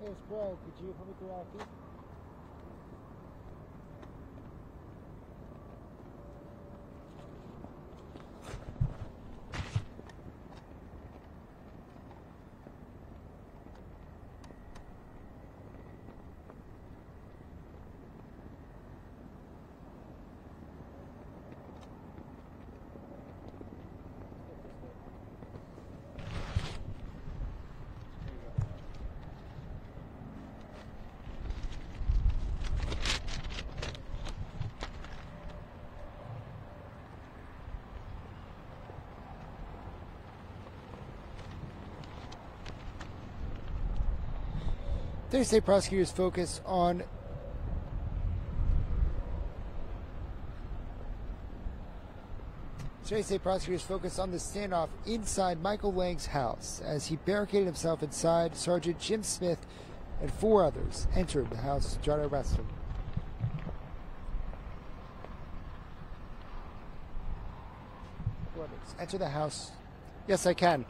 Hey, Spread, could you put me through our feet? Today, state prosecutors focus on the standoff inside Michael Lang's house as he barricaded himself inside. Sergeant Jim Smith and 4 others entered the house to try to arrest him. Enter the house. Yes, I can.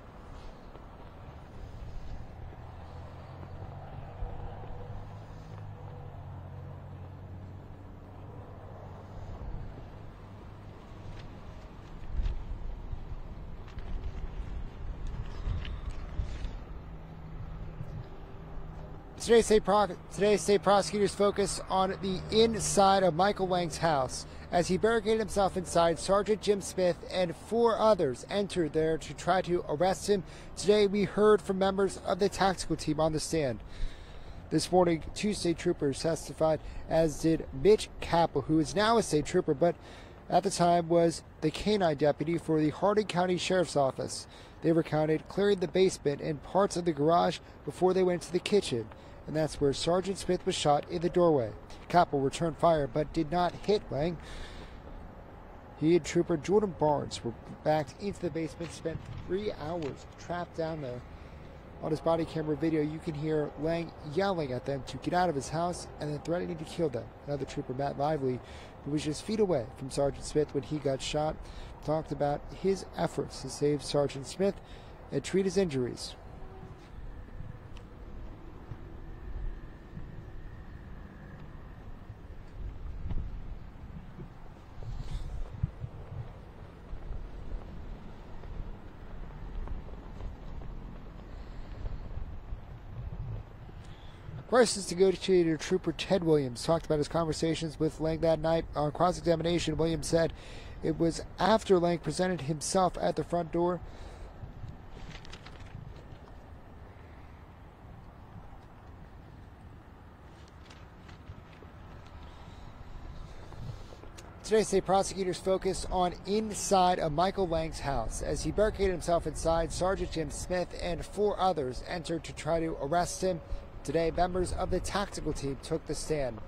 Today's state prosecutors focus on the inside of Michael Lang's house. As he barricaded himself inside, Sergeant Jim Smith and 4 others entered there to try to arrest him. Today, we heard from members of the tactical team on the stand. This morning, 2 state troopers testified, as did Mitch Capel, who is now a state trooper, but at the time was the canine deputy for the Hardin County Sheriff's Office. They recounted clearing the basement and parts of the garage before they went to the kitchen, and that's where Sergeant Smith was shot in the doorway. Capel returned fire but did not hit Lang. He and Trooper Jordan Barnes were backed into the basement, spent 3 hours trapped down there. On his body camera video, you can hear Lang yelling at them to get out of his house and then threatening to kill them. Another trooper, Matt Lively, who was just feet away from Sergeant Smith when he got shot, talked about his efforts to save Sergeant Smith and treat his injuries. Crisis negotiator Trooper Ted Williams talked about his conversations with Lang that night. On cross-examination, Williams said it was after Lang presented himself at the front door Today, state prosecutors focus on inside of Michael Lang's house. As he barricaded himself inside, Sergeant Jim Smith and 4 others entered to try to arrest him. Today, members of the tactical team took the stand.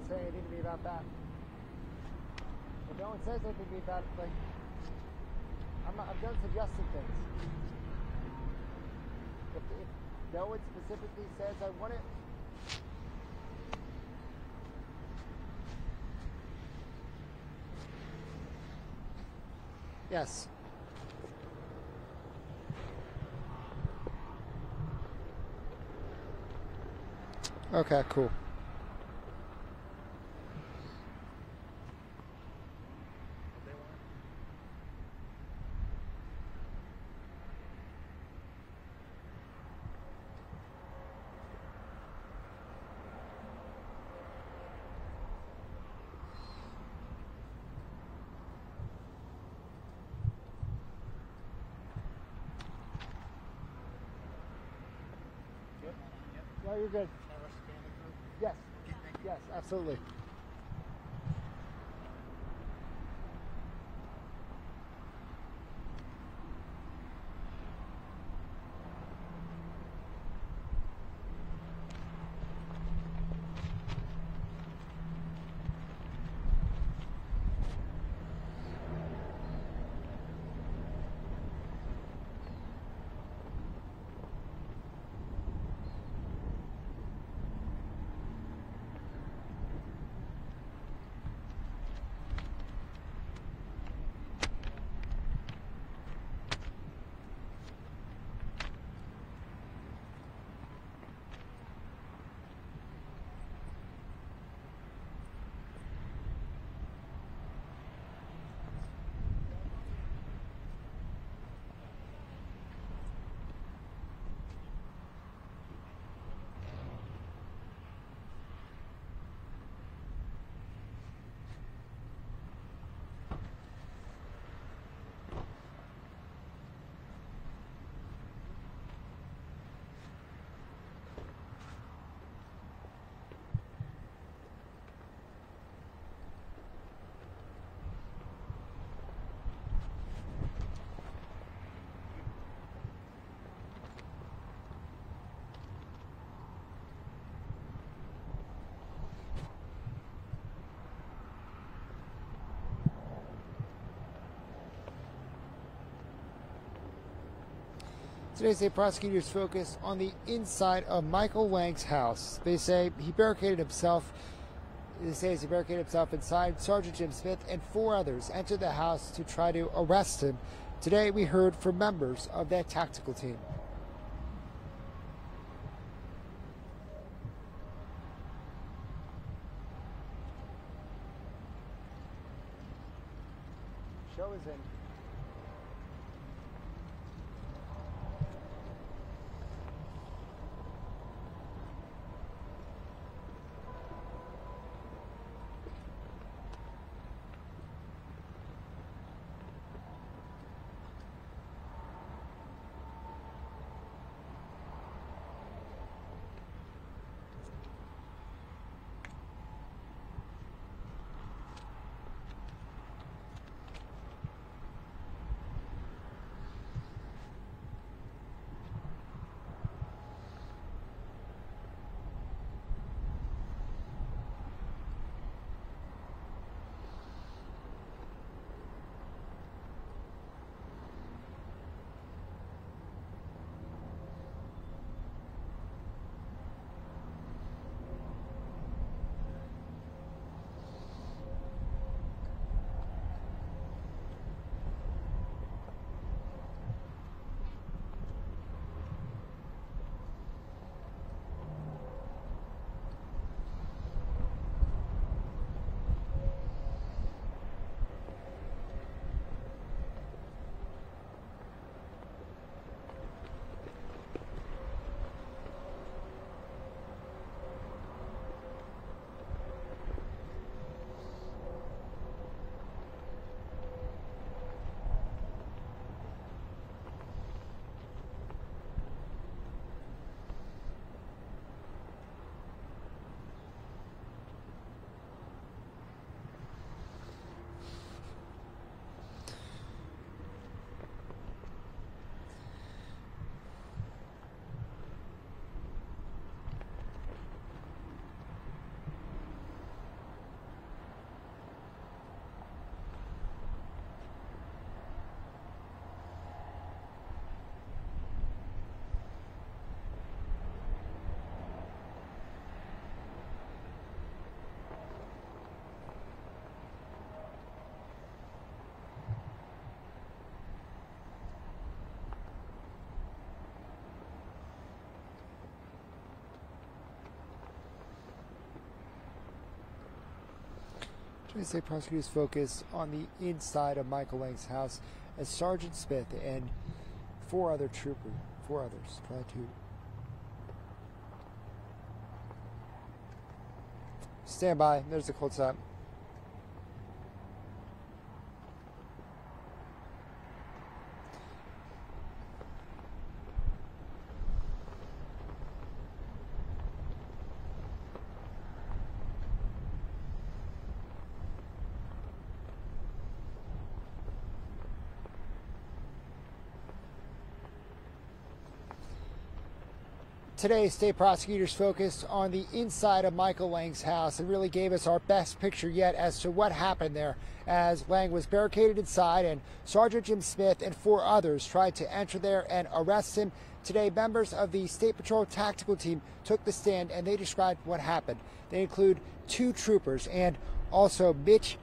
saying anything to me about that. If no one says anything to me about it, like, I'm done suggesting things. If no one specifically says I want it, yes. Okay, cool. No, you're good. Yes. Yes, absolutely. Today, state prosecutors focus on the inside of Michael Wang's house. They say he barricaded himself. They say he barricaded himself inside. Sergeant Jim Smith and 4 others entered the house to try to arrest him. Today, we heard from members of that tactical team. Show is in. Today's state prosecutors focused on the inside of Michael Lang's house as Sergeant Smith and four others tried to stand by. There's the close up. Today, state prosecutors focused on the inside of Michael Lang's house and really gave us our best picture yet as to what happened there, as Lang was barricaded inside and Sergeant Jim Smith and four others tried to enter there and arrest him. Today, members of the State Patrol Tactical Team took the stand and they described what happened. They include two troopers and also Mitch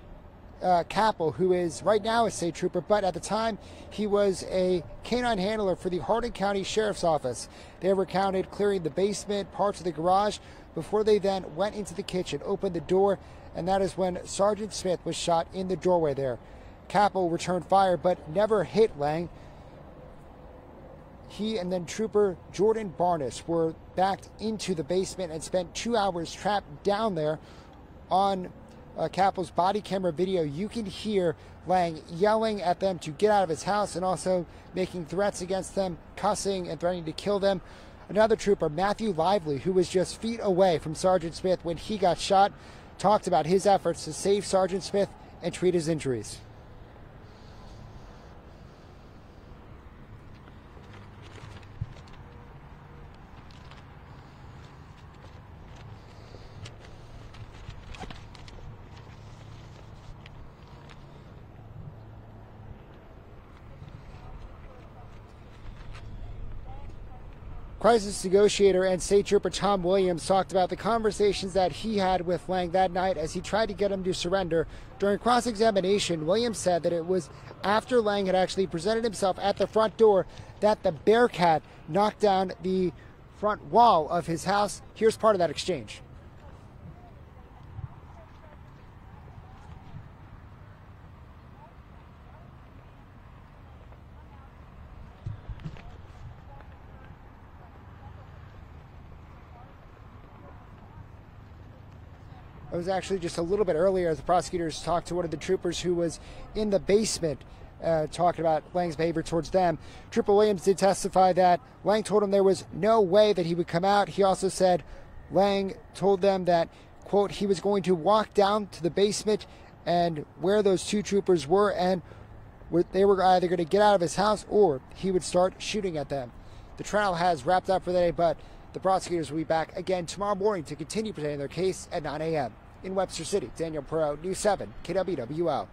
Capel, who is right now a state trooper, but at the time he was a canine handler for the Hardin County Sheriff's Office. They were counted clearing the basement, parts of the garage, before they then went into the kitchen, opened the door, and that is when Sergeant Smith was shot in the doorway there. Capel returned fire, but never hit Lang. He and then Trooper Jordan Barnes were backed into the basement and spent 2 hours trapped down there. On Capel's body camera video, you can hear Lang yelling at them to get out of his house and also making threats against them, cussing and threatening to kill them. Another trooper, Matthew Lively, who was just feet away from Sergeant Smith when he got shot, talked about his efforts to save Sergeant Smith and treat his injuries. Crisis negotiator and State Trooper Tom Williams talked about the conversations that he had with Lang that night as he tried to get him to surrender. During cross-examination, Williams said that it was after Lang had actually presented himself at the front door that the Bearcat knocked down the front wall of his house. Here's part of that exchange. It was actually just a little bit earlier as the prosecutors talked to one of the troopers who was in the basement talking about Lang's behavior towards them. Trooper Williams did testify that Lang told him there was no way that he would come out. He also said Lang told them that, quote, he was going to walk down to the basement and where those two troopers were, and they were either going to get out of his house or he would start shooting at them. The trial has wrapped up for the day, but the prosecutors will be back again tomorrow morning to continue presenting their case at 9 a.m. In Webster City, Daniel Perot, News 7, KWWL.